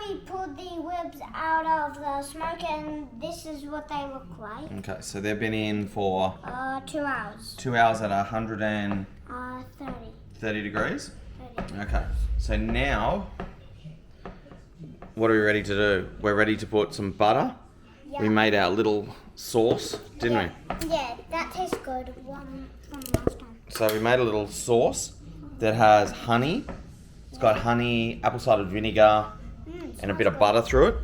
already pulled the ribs out of the smoke, and this is what they look like. Okay, so they've been in for 2 hours. 2 hours at 130 30. degrees. 30. Okay, so now what are we ready to do? We're ready to put some butter. Yeah. We made our little sauce, didn't we? Yeah, that tastes good. One from last time. So we made a little sauce that has honey. It's got honey, apple cider vinegar, and a bit of butter through it.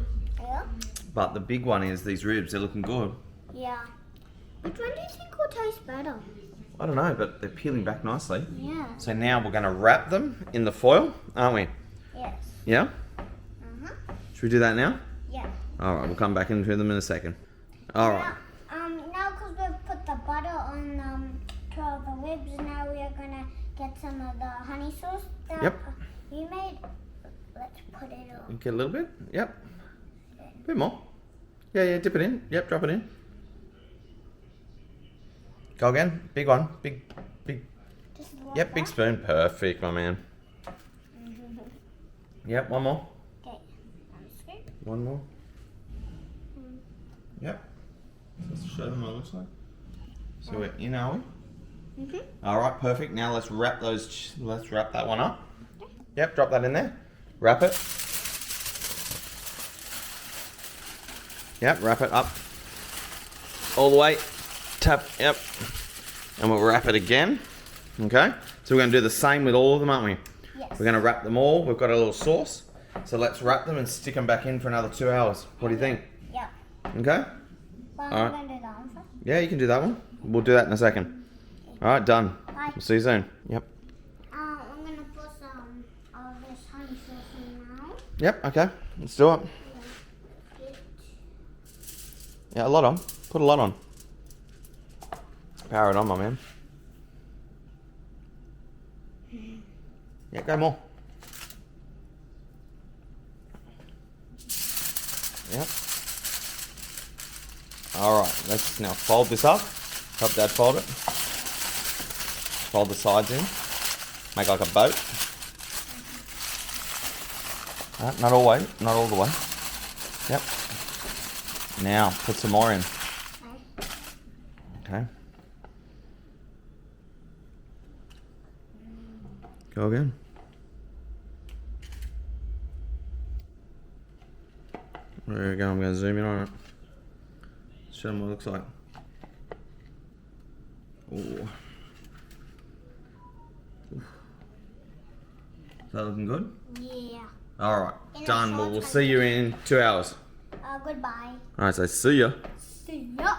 Yeah. But the big one is these ribs. They're looking good. Yeah. Which one do you think will taste better? I don't know, but they're peeling back nicely. Yeah. So now we're going to wrap them in the foil, aren't we? Yes. Yeah? Should we do that now? Yeah. All right, we'll come back into them in a second. All right. Now because we've put the butter on two of the ribs, now we are gonna get some of the honey sauce that Yep. you made. Let's put it on. Get a little bit. Yep. A bit more. Yeah, dip it in. Yep, drop it in. Go again. Big one. Big. Just like Yep, big that. spoon. Perfect, my man. Yep, one more. Okay. Scoop. One more. Yep. Let's show them what it looks like. So we're in, are we? All right, perfect. Now let's wrap those. Let's wrap that one up. Yep, drop that in there. Wrap it. Yep, wrap it up. All the way. Tap. Yep. And we'll wrap it again. Okay. So we're going to do the same with all of them, aren't we? Yes. We're going to wrap them all. We've got a little sauce. So let's wrap them and stick them back in for another 2 hours. What do you think? Yeah. Okay. Well, All I'm right. gonna do that one first. Yeah, you can do that one. We'll do that in a second. All right, done. Bye. We'll see you soon. Yep. I'm gonna put some of this honey sauce in now. Yep, okay. Let's do it. Yeah, a lot on. Put a lot on. Power it on, my man. Yeah, go more. Yep. Alright, let's now fold this up. Help Dad fold it. Fold the sides in. Make like a boat. Not all way, not all the way. Yep. Now, put some more in. Okay. Go again. There we go, I'm going to zoom in on it. Show them what it looks like. Ooh. Is that looking good? Yeah. Alright, In a done. short Well, we'll time. see you in 2 hours. Goodbye. Alright, so see ya. See ya.